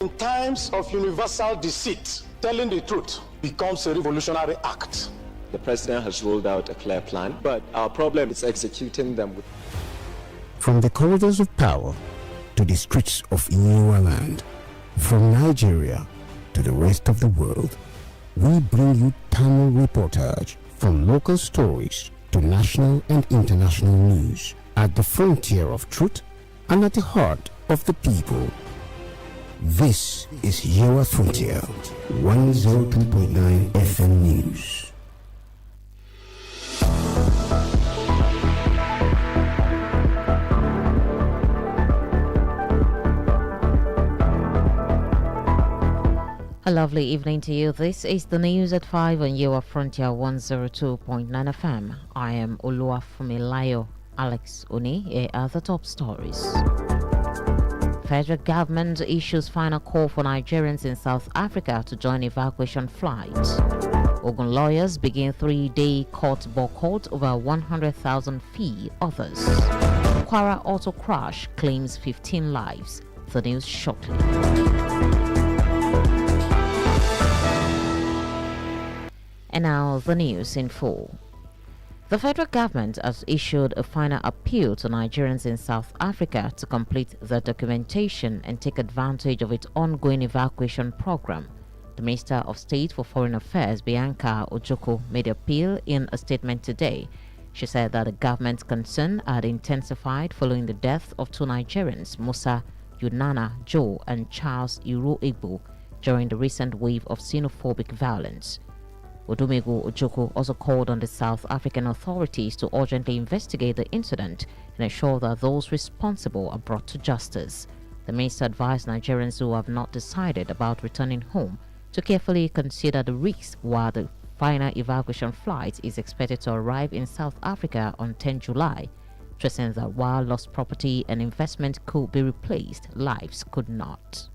In times of universal deceit, telling the truth becomes a revolutionary act. The president has rolled out a clear plan, but our problem is executing them. From the corridors of power to the streets of Iroyin land, from Nigeria to the rest of the world, we bring you Tamil reportage, from local stories to national and international news, at the frontier of truth and at the heart of the people. This is your Frontier, 102.9 FM News. A lovely evening to you. This is the news at 5 on your Frontier 102.9 FM. I am OLUWAFUNMILAYO. ALEX-ONI. Here are the top stories. Federal government issues final call for Nigerians in South Africa to join evacuation flight. Ogun lawyers begin 3-day court boycott over 100,000 fee. Others. Kwara auto crash claims 15 lives. The news shortly. And now the news in full. The federal government has issued a final appeal to Nigerians in South Africa to complete their documentation and take advantage of its ongoing evacuation program. The Minister of State for Foreign Affairs, Bianca Ojoko, made the appeal in a statement today. She said that the government's concern had intensified following the death of two Nigerians, Musa Yunana Joe and Charles Iroyin during the recent wave of xenophobic violence. Odumegu Ojoko also called on the South African authorities to urgently investigate the incident and ensure that those responsible are brought to justice. The minister advised Nigerians who have not decided about returning home to carefully consider the risks while the final evacuation flight is expected to arrive in South Africa on 10 July, stressing that while lost property and investment could be replaced, lives could not.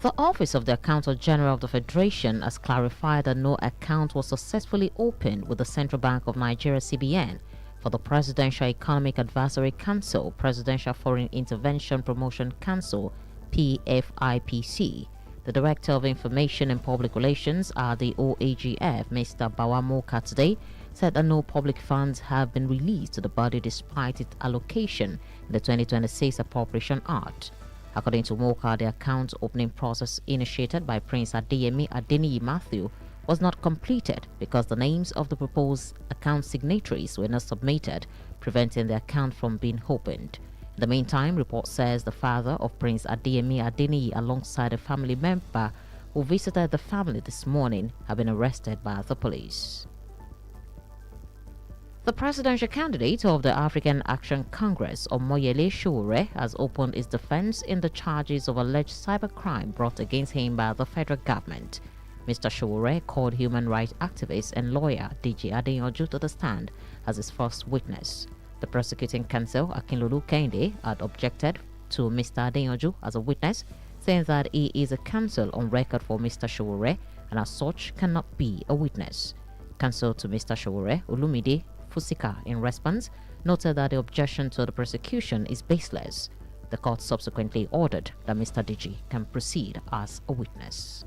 The Office of the Accountant General of the Federation has clarified that no account was successfully opened with the Central Bank of Nigeria (CBN) for the Presidential Economic Advisory Council, Presidential Foreign Intervention Promotion Council (PFIPC). The Director of Information and Public Relations at the OAGF, Mr. Bawamoka, today said that no public funds have been released to the body despite its allocation in the 2026 Appropriation Act. According to Moka, the account opening process initiated by Prince Adeniyi Matthew was not completed because the names of the proposed account signatories were not submitted, preventing the account from being opened. In the meantime, report says the father of Prince Adeniyi, alongside a family member who visited the family this morning, have been arrested by the police. The presidential candidate of the African Action Congress, Omoyele Sowore, has opened his defense in the charges of alleged cybercrime brought against him by the federal government. Mr. Sowore called human rights activist and lawyer DJ Adeyanju to the stand as his first witness. The prosecuting counsel, Akinlolu Kehinde, had objected to Mr. Adeyanju as a witness, saying that he is a counsel on record for Mr. Sowore and as such cannot be a witness. Counsel to Mr. Sowore, Olumide Fusika, in response, noted that the objection to the prosecution is baseless. The court subsequently ordered that Mr. Diji can proceed as a witness.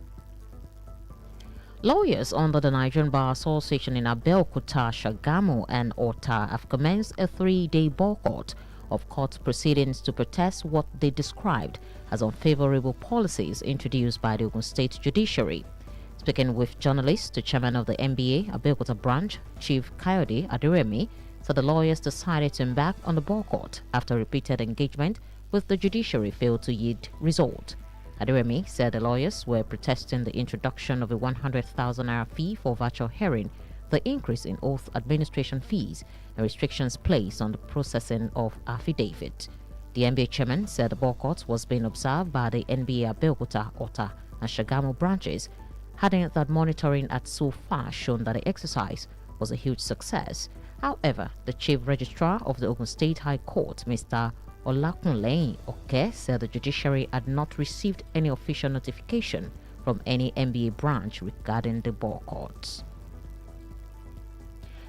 Lawyers under the Nigerian Bar Association in Abeokuta, Shagamu, and Ota have commenced a 3-day boycott of court proceedings to protest what they described as unfavorable policies introduced by the Ogun State Judiciary. Speaking with journalists, the chairman of the NBA Abeokuta branch, Chief Kayode Aderemi, said the lawyers decided to embark on the boycott after repeated engagement with the judiciary failed to yield result. Aderemi said the lawyers were protesting the introduction of a 100,000 naira fee for virtual hearing, the increase in oath administration fees, and restrictions placed on the processing of affidavit. The NBA chairman said the boycott was being observed by the NBA Abeokuta, Ota, and Shagamu branches, adding that monitoring had so far shown that the exercise was a huge success. However, the chief registrar of the Ogun State High Court, Mr. Olakunleyin Oke, said the judiciary had not received any official notification from any NBA branch regarding the boycott.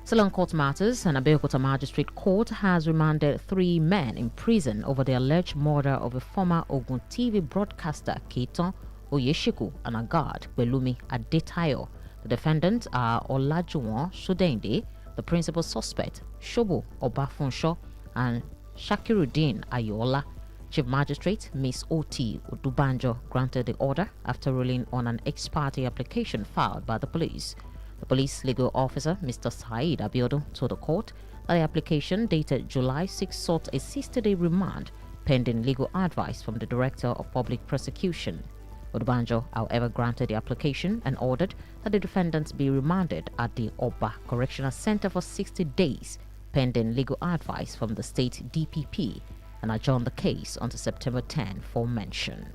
Still on court matters, an Abeokuta Magistrate Court has remanded 3 men in prison over the alleged murder of a former Ogun TV broadcaster, Ketan Oyeshiku, and a guard, Belumi Adetayo. The defendants are Olajuwon Shodende, the principal suspect, Shobo Obafunsho, and Shakiruddin Ayola. Chief Magistrate Miss O.T. Odubanjo granted the order after ruling on an ex parte application filed by the police. The police legal officer, Mr. Said Abiodun, told the court that the application dated July 6 sought a 60-day remand pending legal advice from the Director of Public Prosecution. Odubanjo, however, granted the application and ordered that the defendants be remanded at the Oba Correctional Center for 60 days pending legal advice from the state DPP and adjourned the case until September 10 for mention.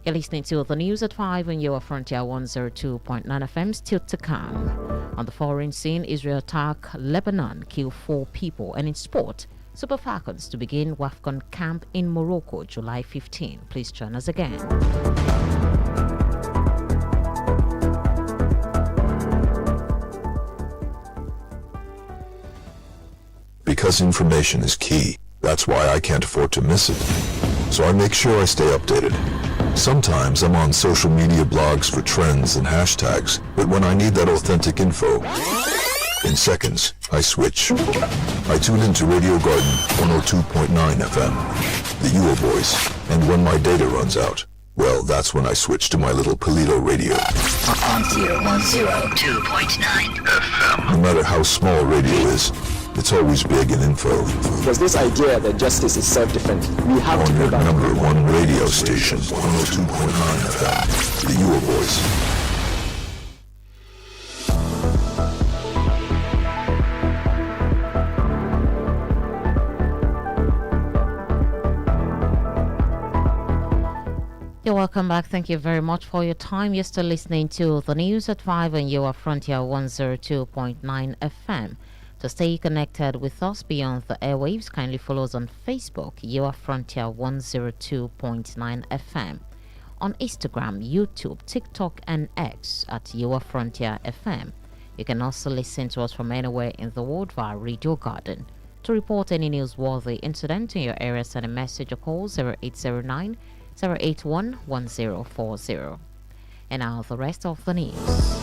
You're listening to the news at 5 on your Frontier 102.9 FM. Still to come. On the foreign scene, Israel attack Lebanon, kill 4 people. And in sport, Super Falcons to begin WAFCON camp in Morocco, July 15. Please join us again. Because information is key. That's why I can't afford to miss it. So I make sure I stay updated. Sometimes I'm on social media blogs for trends and hashtags, but when I need that authentic info, in seconds, I switch. I tune into Radio Garden 102.9 FM, the Yule voice, and when my data runs out, well, that's when I switch to my little Polito radio. On 102.9 FM. No matter how small radio is, it's always big in info. There's this idea that justice is self-defense. We have to On go your back. number 1 radio station, 102.9 FM, the Yule voice. You're welcome back. Thank you very much for your time. You're still listening to the news at 5 on your Frontier 102.9 FM. To stay connected with us beyond the airwaves, kindly follow us on Facebook, your Frontier 102.9 FM. On Instagram, YouTube, TikTok, and X at your Frontier FM. You can also listen to us from anywhere in the world via Radio Garden. To report any newsworthy incident in your area, send a message or call 0809 081 1040. And now the rest of the news.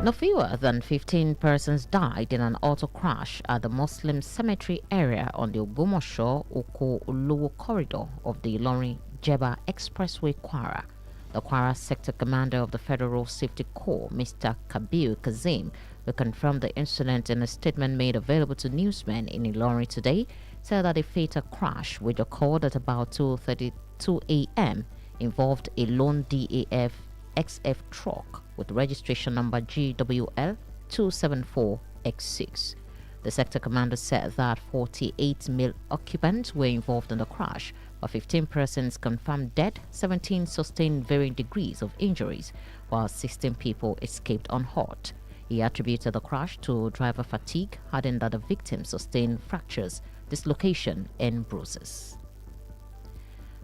No fewer than 15 persons died in an auto crash at the Muslim cemetery area on the Ogbomoso-Oko-Olowo corridor of the Ilorin-Jeba Expressway, Kwara. The Kwara Sector Commander of the Federal Road Safety Corps, Mr. Kabir Kazim, who confirmed the incident in a statement made available to newsmen in Ilorin today, said that a fatal crash, which occurred at about 2:32 a.m., involved a lone DAF XF truck with registration number GWL 274X6. The sector commander said that 48 male occupants were involved in the crash, while 15 persons confirmed dead, 17 sustained varying degrees of injuries, while 16 people escaped unhurt. He attributed the crash to driver fatigue, adding that the victims sustained fractures, dislocation, and bruises.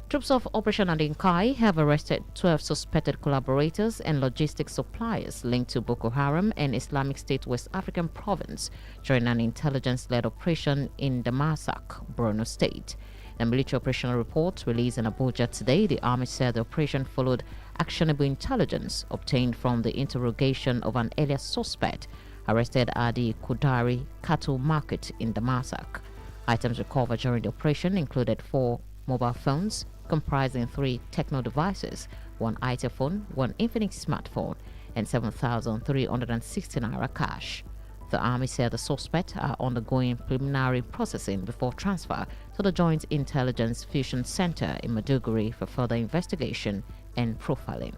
Troops of Operation Adinkai have arrested 12 suspected collaborators and logistics suppliers linked to Boko Haram and Islamic State West African Province during an intelligence-led operation in Damasak, Borno State. In a military operational report released in Abuja today, the army said the operation followed actionable intelligence obtained from the interrogation of an earlier suspect arrested at the Kudari cattle market in Damasak. Items recovered during the operation included 4 mobile phones, comprising 3 techno devices, 1 itel phone, 1 Infinix smartphone, and 7,360 naira cash. The army said the suspects are undergoing preliminary processing before transfer to the Joint Intelligence Fusion Center in Maiduguri for further investigation and profiling.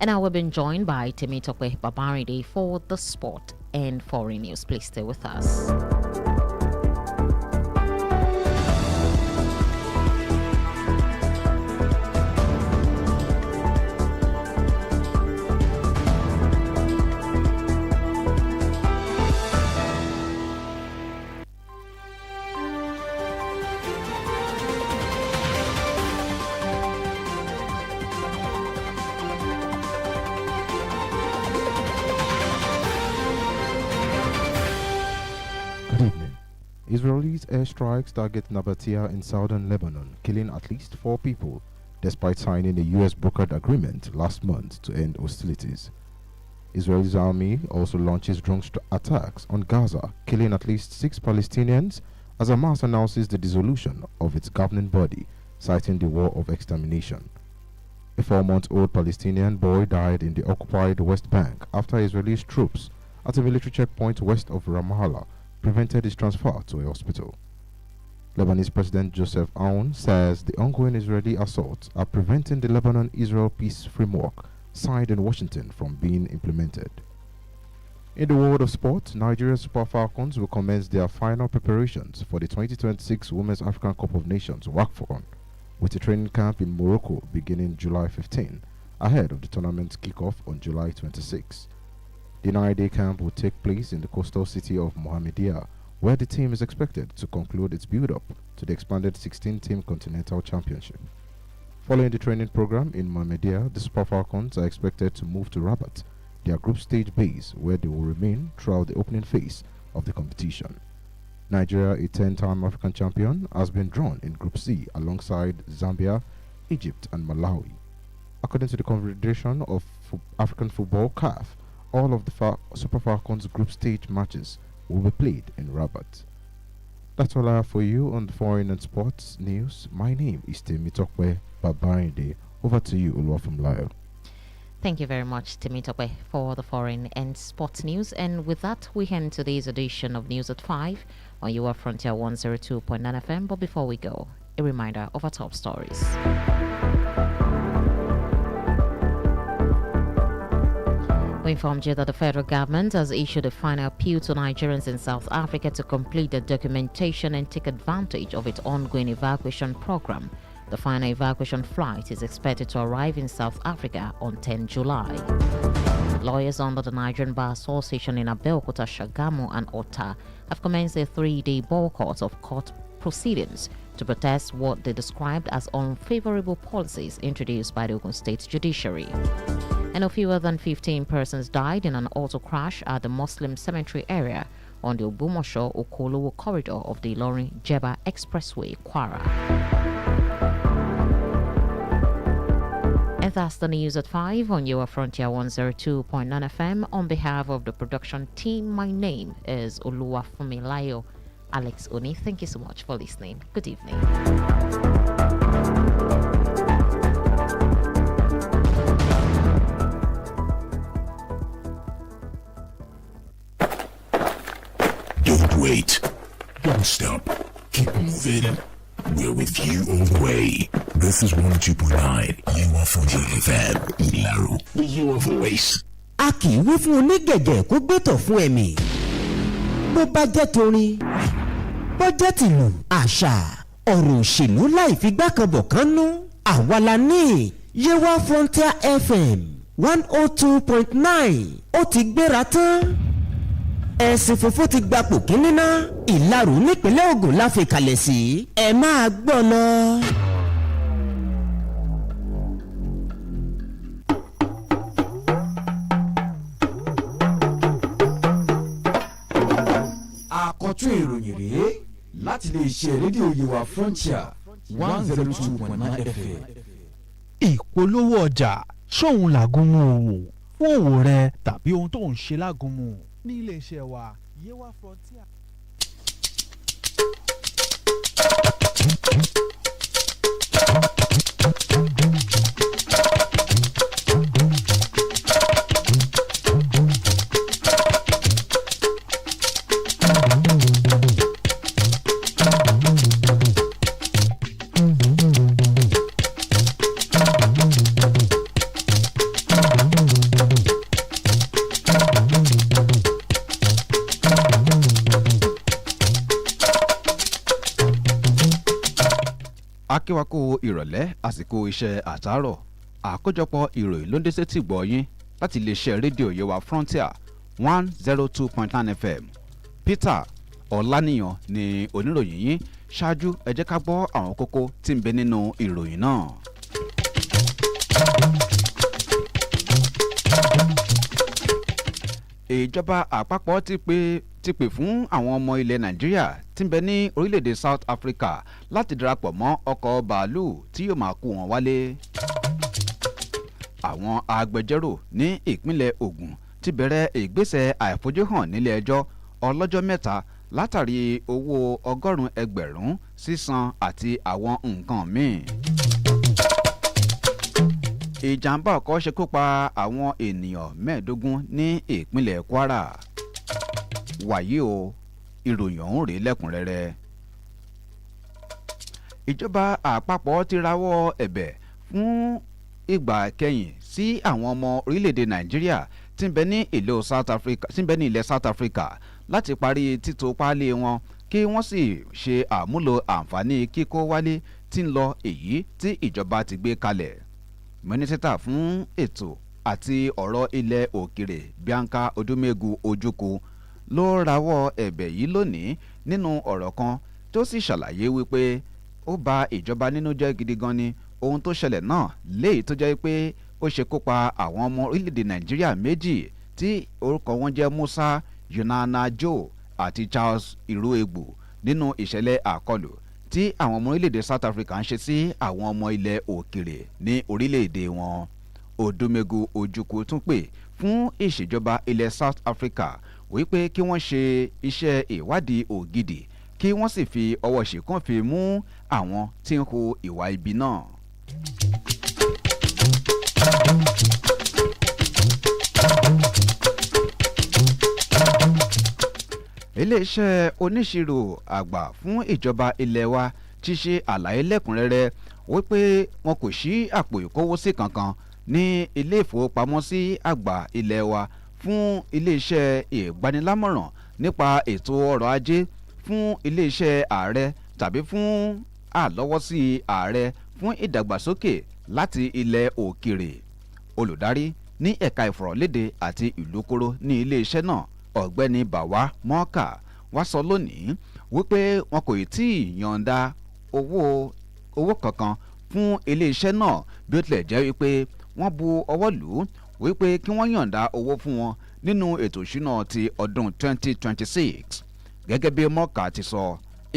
And now we've been joined by Temitope Babaride for the sport and foreign news. Please stay with us. Israelis' airstrikes target Nabatea in southern Lebanon, killing at least 4 people, despite signing a U.S. brokered agreement last month to end hostilities. Israel's army also launches drone attacks on Gaza, killing at least 6 Palestinians, as Hamas announces the dissolution of its governing body, citing the war of extermination. A 4-month-old Palestinian boy died in the occupied West Bank after Israeli troops at a military checkpoint west of Ramallah prevented his transfer to a hospital. Lebanese President Joseph Aoun says the ongoing Israeli assaults are preventing the Lebanon-Israel peace framework signed in Washington from being implemented. In the world of sport, Nigeria's Super Falcons will commence their final preparations for the 2026 Women's African Cup of Nations WAFCON, with a training camp in Morocco beginning July 15, ahead of the tournament's kickoff on July 26. The 9-day camp will take place in the coastal city of Mohammedia, where the team is expected to conclude its build-up to the expanded 16-team Continental Championship. Following the training program in Mohammedia, the Super Falcons are expected to move to Rabat, their group stage base, where they will remain throughout the opening phase of the competition. Nigeria, a 10-time African champion, has been drawn in Group C alongside Zambia, Egypt and Malawi. According to the Confederation of African Football (CAF), all of the Super Falcons group stage matches will be played in Rabat. That's all I have for you on the foreign and sports news. My name is Temitokwe Babainde. Over to you, OLUWAFUNMILAYO. Thank you very much, Temitokwe, for the foreign and sports news. And with that, we end today's edition of News at 5 on your Frontier 102.9 FM. But before we go, a reminder of our top stories. We informed you that the federal government has issued a final appeal to Nigerians in South Africa to complete the documentation and take advantage of its ongoing evacuation program. The final evacuation flight is expected to arrive in South Africa on 10 July. Lawyers under the Nigerian Bar Association in Abeokuta, Shagamu and Ota have commenced a 3-day boycott of court proceedings to protest what they described as unfavorable policies introduced by the Ogun State judiciary. And no fewer than 15 persons died in an auto crash at the Muslim cemetery area on the Obumosho-Okolowo corridor of the Ilorin-Jeba Expressway, Kwara. And that's the news at 5 on your Frontier 102.9 FM. On behalf of the production team, my name is OLUWAFUNMILAYO. ALEX-ONI, thank you so much for listening. Good evening. Don't wait. Don't stop. Keep moving. We're with you all the way. This is 102.9 OLUWAFUNMILAYO FM. Ilaro, your voice. A kì í wí fún onígẹ̀gẹ̀ kó gbẹ́tọ̀ fún ẹ̀mí. Bó bá jẹ́ torin, bó jẹ́ tìlù, àṣà, ọ̀rọ̀ òṣèlú láì fi gbákanbọ̀kan nú. Àwa la ní Yewa Frontier FM 102.9 ó ti gbéra tán. Ẹ̀sìn funfun ti gbapò kínní ná. Ìlarò nípínlẹ̀ Ògùn la fi kalẹ̀ sí. Ẹ máa gbọ́ lọ. Àkọ́tún ìròyìn rèé láti lè ṣe rédíò Yewa Frontier 102.9 FM. Ìpolówó ọjà ṣóhun làgúnmu òwò fún òwò rẹ tàbí ohun tó ń ṣe lágúnmu ní iléeṣẹ́ wa Yewa Frontier. Akíwákò ìrọ̀lẹ́ àsìkò iṣẹ́ àtàárọ̀ àkójọpọ̀ ìròyìn ló ń dé sétí gbọ́ yín láti iléeṣẹ́ rédíò Yewa Frontier 102.9 FM. Peter Ọláníyàn ni oníròyìn yín. Ṣáájú ẹ jẹ́ ká gbọ́ àwọn kókó tí ń bẹ nínú ìròyìn náà. Ìjọba àpapọ̀ ti pè fún àwọn ọmọ ilẹ̀ Nàìjíríà tí ń bẹ ní orílẹ̀-èdè South Africa láti darapọ̀ mọ́ ọkọ̀ bàálù tí yóò máa kó wọn wálé. Àwọn agbẹjọ́rò ní ìpínlẹ̀ Ògùn ti bẹ̀rẹ̀ ìgbésẹ̀ àìfojúhàn nílé ẹjọ́ ọlọ́jọ́ mẹ́ta látàrí owó 100 ẹgbẹ̀rún sísan àti àwọn nǹkan míì. Ìjàmbá ọkọ̀ ṣekú pa àwọn ènìyàn 15 ní ìpínlẹ̀ Kwara. Wàyí o, ìròyìn ọ̀hún rèé lẹ́kùnrẹ́rẹ́. Ìjọba àpapọ̀ ti rawọ́ ẹ̀bẹ̀ fún ìgbà kẹ́yìn sí àwọn ọmọ orílẹ̀-èdè Nàìjíríà tí ń bẹ ní ilẹ̀ South Africa láti parí títò páálí wọn kí wọ́n sì ṣe àmúlò àǹfààní kíkó wálé tí ń lọ èyí tí ìjọba ti gbé kalẹ̀. Mínísítà fún ètò àti ọ̀rọ̀ ilẹ̀ òkèrè Bianca Odumegu Ojukwu ló rawọ́ ẹ̀bẹ̀ yìí lónìí nínú ọ̀rọ̀ kan tó sì ṣàlàyé wípé ó bà ìjọba nínú jẹ́ gidi gan ni ohun tó ṣẹlẹ̀ náà léyìí tó jẹ́ pé ó ṣekú pa àwọn ọmọ orílẹ̀-èdè Nàìjíríà méjì tí orúkọ wọn jẹ́ Musa Yunana Joe àti Charles Iroegbu nínú ìṣẹ̀lẹ̀ àkọlù tí àwọn ọmọ orílẹ̀-èdè South Africa ń ṣe sí àwọn ọmọ ilẹ̀ òkèrè ní orílẹ̀-èdè wọn. Odumegu Ojukwu tún pè fún ìṣèjọba ilẹ̀ South Africa wípé kí wọ́n ṣe iṣẹ́ ìwádìí ògidì kí wọ́n sì fi ọwọ́ ṣìkún fi mú àwọn tí ń hu ìwà ibi náà. Iléeṣẹ́ oníṣirò àgbà fún ìjọba ilẹ̀ wa ti ṣe àlàyé lẹ́kùnrẹ́rẹ́ wípé wọn kò ṣí àpò ìkówósí kankan ní ilé ìfowópamọ́sí àgbà ilẹ̀ wa fún iléeṣẹ́ ìgbanilámọ̀ràn nípa ètò ọrọ̀ ajé fún iléeṣẹ́ ààrẹ tàbí fún àlọ́wọ́sí ààrẹ fún ìdàgbàsókè láti ilẹ̀ òkèrè. Olùdarí ní ẹ̀ka ìfọ̀rọ̀lédè àti ìlúkóró ní iléeṣẹ́ náà ọ̀gbẹ́ni Bàwá Mọ́ọ̀kà wá sọ lónìí wípé wọn kò tí ì yọ̀ǹda owó kankan fún iléeṣẹ́ náà bí ó tilẹ̀ jẹ́ wípé wọ́n bu ọwọ́ lù ú wípé kí wọ́n yọ̀ǹda owó fún wọn nínú ètò ìṣúná ti ọdún 2026. Gẹ́gẹ́ bí Mọ́ọ̀kà ti sọ,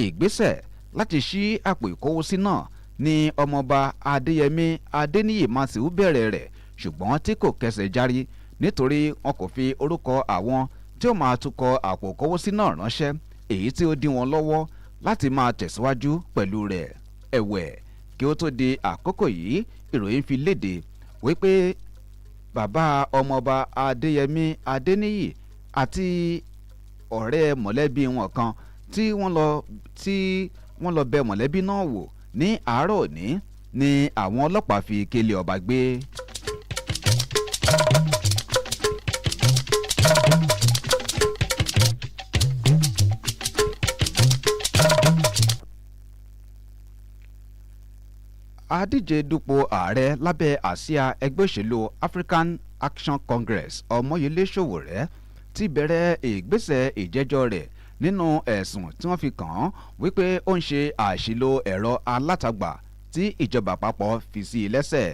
ìgbésẹ̀ láti ṣí àpò ìkówósí náà ní ọmọọba Adéyẹmí Adéníyì Màsíù bẹ̀rẹ̀ rẹ̀ ṣùgbọ́n tí kò kẹsẹ̀ járí nítorí wọn kò fi orúkọ àwọn tí ó máa tukọ̀ àpò ìkówósí náà ránṣẹ́ èyí tí ó dí wọn lọ́wọ́ láti máa tẹ̀síwájú pẹ̀lú rẹ̀. Ẹ̀wẹ̀ kí ó tó di àkókò yìí ìròyìn fi léde wípé bàbá ọmọọba Adéyẹmí Adéníyì àti ọ̀rẹ́ mọ̀lẹ́bí wọn kan tí wọ́n lọ bẹ̀ mọ̀lẹ́bí náà wò ní àárọ̀ òní ni àwọn ọlọ́pàá fi kélé ọba gbé. Adíje dupò ààrẹ lábẹ́ àsíá ẹgbẹ́ òṣèlú African Action Congress Ọmọyẹlé Sowore ti bẹ̀rẹ̀ ìgbésẹ̀ ìjẹ́jọ́ rẹ̀ nínú ẹ̀sùn tí wọ́n fi kàn án wípé ó ń ṣe àṣìlò ẹ̀rọ alátagbà tí ìjọba àpapọ̀ fi sí i lẹ́sẹ̀.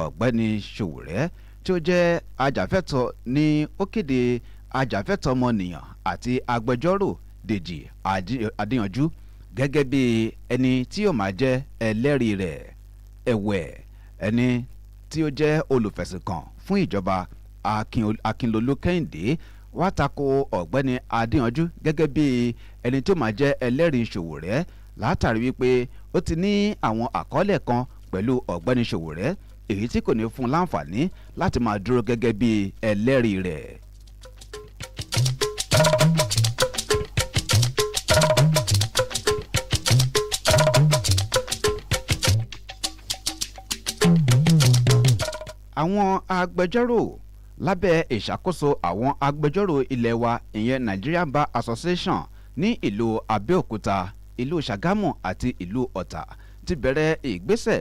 Ọ̀gbẹ́ni Sowore tí ó jẹ́ ajàfẹ́tọ̀ọ́ ní ó kéde ajàfẹ́tọ̀ọ́ ọmọnìyàn àti agbẹjọ́rò Dèjì Adéyanjú gẹ́gẹ́ bí ẹni tí yóò máa jẹ́ ẹlẹ́rìí rẹ̀. Ẹ̀wẹ̀ ẹni tí ó jẹ́ olùfẹ̀sùnkàn fún ìjọba Akínlolú Kẹ́hìndé wá tako ọ̀gbẹ́ni Adéyanjú gẹ́gẹ́ bí ẹni tí ó máa jẹ́ ẹlẹ́rìí Sowore látàrí wípé ó ti ní àwọn àkọọ́lẹ̀ kan pẹ̀lú ọ̀gbẹ́ni Sowore èyí tí kò ní fún un láǹfààní láti máa dúró gẹ́gẹ́ bí ẹlẹ́rìí rẹ̀. Àwọn agbẹjọ́rò lábẹ́ ìṣàkóso àwọn agbẹjọ́rò ilé wa ìyẹn Nigerian Bar Association ní ìlú Abẹ́òkúta, ìlú Ṣàgámù àti ìlú Ọ̀tà ti bẹ̀rẹ̀ ìgbésẹ̀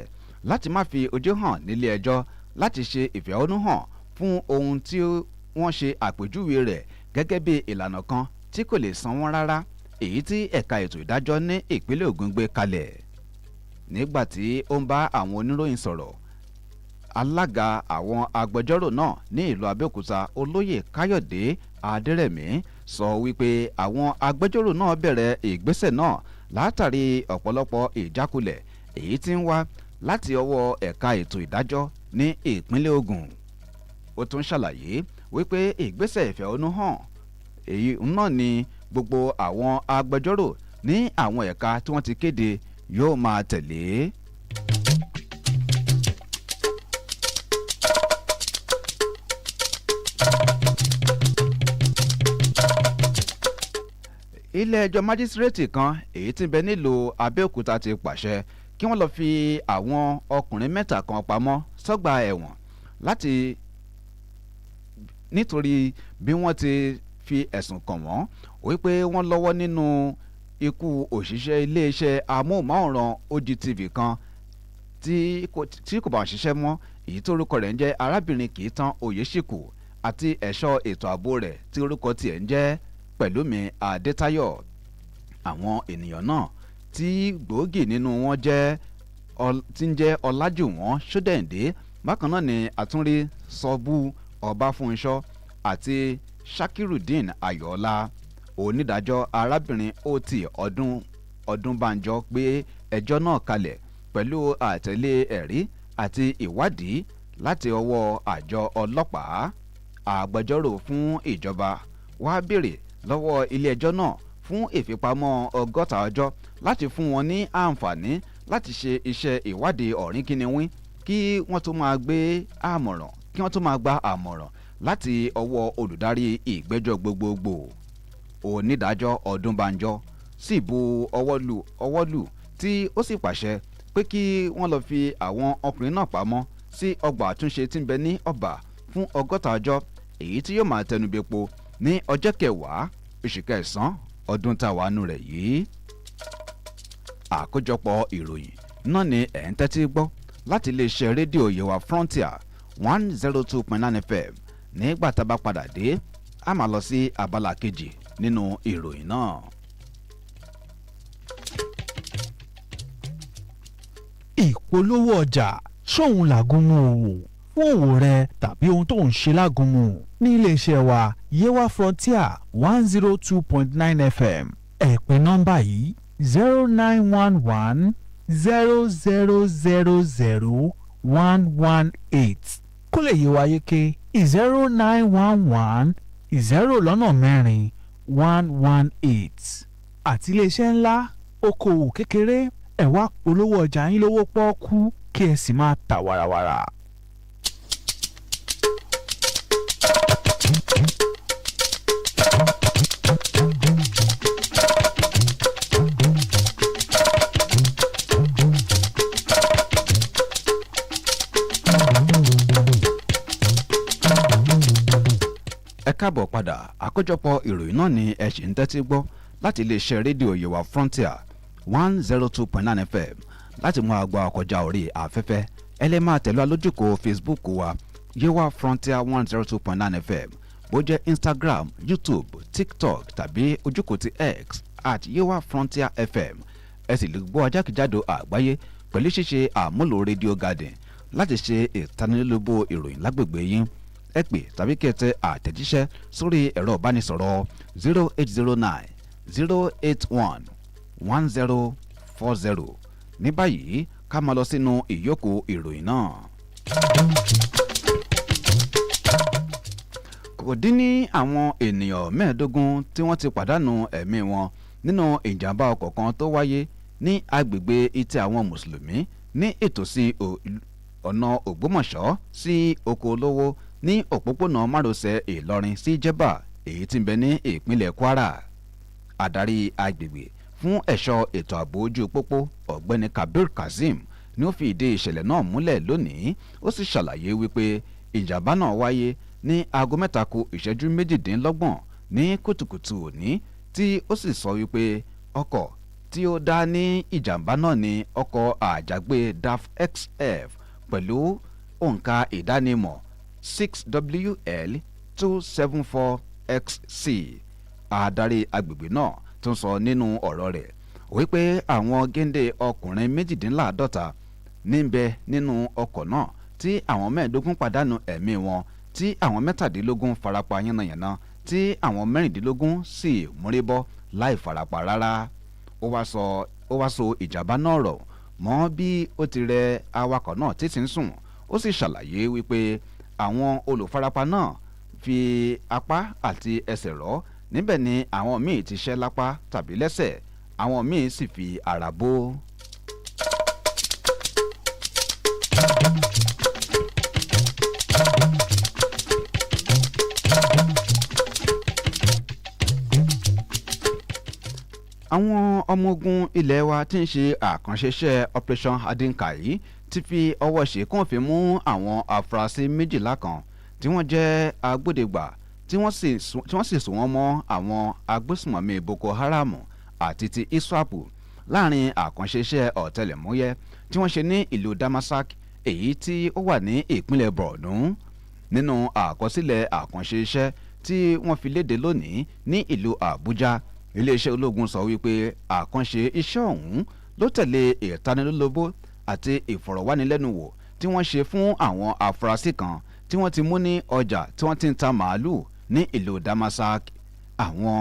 láti má fi ojú hàn nílé ẹjọ́ láti ṣe ìfẹ̀hónúhàn fún ohun tí wọ́n ṣe àpèjúwe rẹ̀ gẹ́gẹ́ bí ìlànà kan tí kò lè san wọ́n rárá èyí tí ẹ̀ka ètò ìdájọ́ ní ìpínlẹ̀ Ògùn gbé kalẹ̀. Nígbà tí ó ń bá àwọn oníròyìn sọ̀rọ̀, alága àwọn agbẹjọ́rò náà ní ìlú Abẹ́òkúta olóyè Káyọ̀dé Adérẹ̀mí sọ wípé àwọn agbẹjọ́rò náà bẹ̀rẹ̀ ìgbésẹ̀ náà látàrí ọ̀pọ̀lọpọ̀ ìjákulẹ̀ èyí tí ń wá láti ọwọ́ ẹ̀ka ètò ìdájọ́ ní ìpínlẹ̀ Ògùn. Ó tún ṣàlàyé wípé ìgbésẹ̀ ìfẹ̀hónúhàn èyí náà ni gbogbo àwọn agbẹjọ́rò ní àwọn ẹ̀ka tí wọ́n ti kéde yóò máa tẹ̀lé. ilé-ẹjọ́ májísírèètì kan èyí tí ń bẹ nílùú Abẹ́òkúta ti pàṣẹ kí wọ́n lọ́ọ́ fi àwọn ọkùnrin mẹ́ta kan pamọ́ sọ́gbà ẹ̀wọ̀n nítorí bí wọ́n ti fi ẹ̀sùn kàn wọ́n wípé wọ́n lọ́wọ́ nínú ikú òṣìṣẹ́ iléeṣẹ́ amóhùnmáwòrán OGTV kan tí kò bá ṣiṣẹ́ mọ́ èyí tó orúkọ rẹ̀ ń jẹ́ arábìnrin Kìítán Oyèṣìkù àti ẹ̀ṣọ́ ètò ààbò rẹ̀ tí orúkọ tiẹ̀ ń jẹ́ Pẹ̀lúmi Adétáyọ̀. Àwọn ènìyàn náà tí gbòógì nínú wọn tí ń jẹ́ Ọlájùwọ̀n Ṣódẹ̀ǹdé, bákan náà ni àtúnrí Sọ́bù Ọbáfúnṣọ́ àti Shakirudeen Ayọ̀ọ́lá. Onídàájọ́ arábìnrin ot Ọdúnbànjọ gbé ẹjọ́ náà kalẹ̀ pẹ̀lú àtẹ̀lé ẹ̀rí àti ìwádìí láti ọwọ́ àjọ ọlọ́pàá. Agbẹjọ́rò fún ìjọba wá béèrè lọ́wọ́ ilé-ẹjọ́ náà fún ìfipamọ́ 60 ọjọ́ láti fún wọn ní àǹfààní láti ṣe iṣẹ́ ìwádìí ọ̀rìnkìnìwín kí wọ́n tó máa gba àmọ̀ràn láti ọwọ́ olùdarí ìgbẹ́jọ́ gbogbogbò. Onídàájọ́ Ọdúnbànjọ sì bu ọwọ́ lù tí ó sì pàṣẹ pé kí wọ́n lọ fi àwọn ọkùnrin náà pamọ́ sí ọgbà àtúnṣe tí ń bẹ ní Ọ̀bà fún 60 ọjọ́ èyí tí yóò máa tẹnubẹ́po ní ọjọ́ 10 oṣù kẹsàn-án ọdún táwa nù rẹ̀ yìí. Àkójọpọ̀ ìròyìn náà ni ẹ̀ ń tẹ́tí gbọ́ láti iléeṣẹ́ rédíò Yewa Frontier 102.9 FM. Nígbà tá a bá padà dé a máa lọ sí abala kejì nínú ìròyìn náà. Ìpolówó ọjà ṣóun làgúnmu òwò fún òwò rẹ tàbí ohun tó ń ṣe lágúnmu ní iléeṣẹ́ wa Yewa Frontier 102.9 FM. Ẹ pè nọ́mbà yìí 0911 0000 118 kó lè yé wa yéké 0911 0 118 àti iléeṣẹ́ ńlá okòwò kékeré ẹ wá polówó ọjà yín lówó pọ́ọ́kú kí ẹ sì máa tà wàràwàrà. Ẹ káàbọ̀ padà. Àkójọpọ̀ ìròyìn náà ni ẹ ṣì ń tẹ́tí gbọ́ láti iléeṣẹ́ rédíò Yewa Frontier 102.9 FM. Láti mú àgbà ọkọjá orí afẹ́fẹ́ ẹ lè máa tẹ̀lé alójúkò Facebook wa Yewa Frontier 102.9 FM, bó jẹ́ Instagram, YouTube, TikTok tàbí ojúkò ti X @Yewa Frontier FM. Ẹ sì lè gbọ́ ajákèjádò àgbáyé pẹ̀lú ṣíṣe àmúlò Radio Garden láti ṣe ìtanilólobó ìròyìn lágbègbè yín. Ẹ pè tàbí kí ẹ tẹ àtẹ̀jíṣẹ́ sórí ẹ̀rọ ìbánisọ̀rọ̀ 0809 081 1040. Ní báyìí ká máa lọ sínú ìyókù ìròyìn náà. Kò dín ní àwọn ènìyàn 15 tí wọ́n ti pàdánù ẹ̀mí wọn nínú ìjàmbá ọkọ̀ kan tó wáyé ní agbègbè Ìtẹ́ àwọn Mùsùlùmí ní ìtòsí ọ̀nà Ògbómọ̀ṣọ́ sí Oko Olówó ní òpópónà márosẹ̀ Ìlọrin sí Jẹ́bà èyí tí ń bẹ ní ìpínlẹ̀ Kwara. Adarí agbègbè fún ẹ̀ṣọ́ ètò ààbò ojú pópó ọ̀gbẹ́ni Kabir Kazeem ni ó fi ìdí ìṣẹ̀lẹ̀ náà múlẹ̀ lónìí. Ó sì ṣàlàyé wípé ìjàmbá náà wáyé ní aago 3:28 ní kùtùkùtù òní, tí ó sì sọ wípé ọkọ̀ tí ó dá ní ìjàmbá náà ni ọkọ̀ àjàgbé DAF XF pẹ̀lú òǹkà ìdánimọ̀ 6WL274XC. Adarí agbègbè náà tún sọ nínú ọ̀rọ̀ rẹ̀ wípé àwọn géńdé ọkùnrin 52 níbẹ̀ nínú ọkọ̀ náà tí àwọn 15 pàdánù ẹ̀mí wọn tí àwọn 17 farapa yánnayànna tí àwọn 16 sì múrí bọ́ láì farapa rárá. ó wá so ìjàmbá náà rọ̀ mọ́ bí ó ti rẹ awakọ̀ náà títí ń sùn. Ó sì ṣàlàyé wípé àwọn olùfarapa náà fi apá àti ẹsẹ̀ rọ́, níbẹ̀ ni àwọn míì ti ṣẹ́ lápá tàbí lẹ́sẹ̀, àwọn míì sì fi ara bó. àwọn ọmọ ogun ilé wa tí ń ṣe àkànṣeṣẹ́ operation adinkai ti fi ọwọ́ ṣìkún òfin mú àwọn afurasí 12 kan tí wọ́n jẹ́ agbódegbà tí wọ́n sì sún wọ́n mọ́ àwọn agbésùmọ̀mí Boko Haram àti ti ISWAP láàrin àkànṣeṣẹ́ ọ̀tẹlẹ̀múyẹ́ tí wọ́n ṣe ní ìlú Damasak èyí tí ó wà ní ìpínlẹ̀ Borno. Nínú àkọsílẹ̀ àkànṣeṣẹ́ tí wọ́n fi léde lónìí ní ìlú Àbújá, iléeṣẹ́ ológun sọ wípé àkànṣe iṣẹ́ ọ̀hún ló tẹ̀lé ìtanilólobó àti ìfọ̀rọ̀wánilẹ́nuwò tí wọ́n ṣe fún àwọn afurasí kan tí wọ́n ti mú ní ọjà tí wọ́n ti ń ta màálù ní ìlú Damasak. Àwọn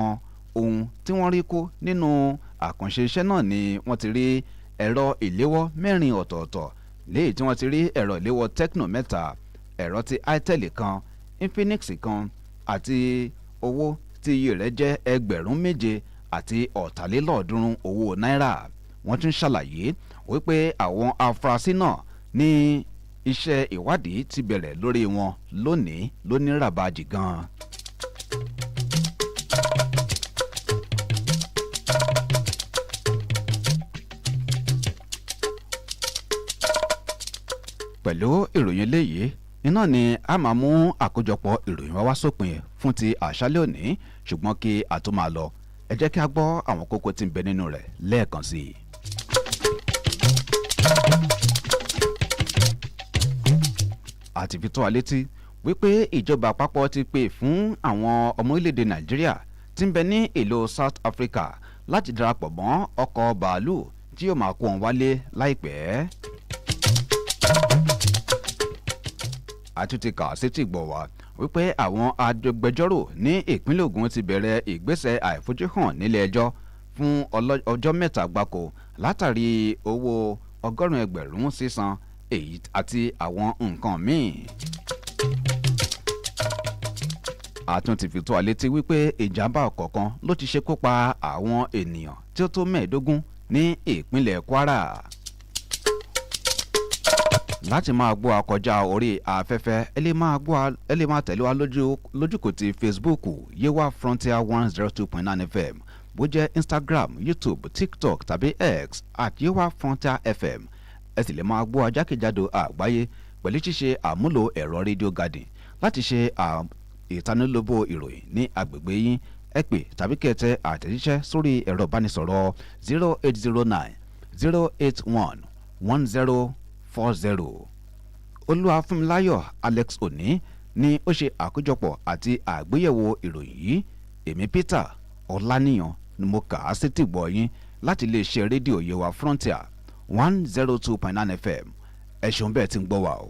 ohun tí wọ́n rí kó nínú àkànṣe iṣẹ́ náà ni wọ́n ti rí ẹ̀rọ ìléwọ́ 4 ọ̀tọ̀ọ̀tọ̀, léyìí tí wọ́n ti rí ẹ̀rọ ìléwọ́ Tecno 3, ẹ̀rọ ti Itel kan, Infinix kan àti owó tí iye rẹ̀ jẹ́ 7,000 àti 300 owó náírà. Wọ́n tún ṣàlàyé wípé àwọn afurasí náà ní iṣẹ́ ìwádìí ti bẹ̀rẹ̀ lórí wọn lónìí lóníràbàjì gan. pẹ̀lú ìròyìn eléyìí iná ni a máa mú àkójọpọ̀ ìròyìn wá sópin fún ti àṣálẹ́ òní, ṣùgbọ́n kí a tó máa lọ ẹ jẹ́ kí a gbọ́ àwọn kókó tí ń bẹ nínú rẹ̀ lẹ́ẹ̀kan sí i. àti fi tó wa létí wípé ìjọba àpapọ̀ ti pè fún àwọn ọmọ orílẹ̀-èdè Nàìjíríà tí ń bẹ ní ìlú South Africa láti darapọ̀ mọ́ ọkọ̀ bàálù tí yóò máa kó wọn wálé láìpẹ́. àtúntì kà sétí gbọ̀ wá wípé àwọn agbẹjọ́rò ní ìpínlẹ̀ Ògùn ti bẹ̀rẹ̀ ìgbésẹ̀ àìfojúhàn nílé ẹjọ́ fún ọjọ́ 7 gbáko látàrí owó 100,000 sísan èyí àti àwọn nǹkan míì. àtúntì fi tó wa létí wípé ìjàmbá ọkọ̀ kan ló ti ṣekú pa àwọn ènìyàn tí ó tó 15 ní ìpínlẹ̀ Kwara. láti máa gbọ́ akọjá orí afẹ́fẹ́ ẹ lè máa tẹ̀lé wa lójúkò ti Facebook Yewa Frontier 102.9 FM, bó jẹ́ Instagram, YouTube, TikTok tàbí X @Yewa Frontier FM. ẹ sì lè máa gbọ́ ajákèjádò àgbáyé pẹ̀lú ṣíṣe àmúlò ẹ̀rọ rédíò Garden láti ṣe ìtanilóbó ìròyìn ní agbègbè yín. ẹ pè tàbí kẹtẹ àtẹ̀jíṣẹ́ sórí ẹ̀rọ ìbánisọ̀rọ̀ 0809 081 1040. Olúwafúnmiláyọ̀ ALEX-ONI ni ó ṣe àkójọpọ̀ àti àgbéyẹ̀wò ìròyìn yìí. èmi Peter Ọláníyàn ni mo kà á sétí gbọ́ yín láti iléeṣẹ́ rédíò Yewa Frontier 102.9 FM. ẹ ṣeun bẹ́ẹ̀ tí ń gbọ́ wa o.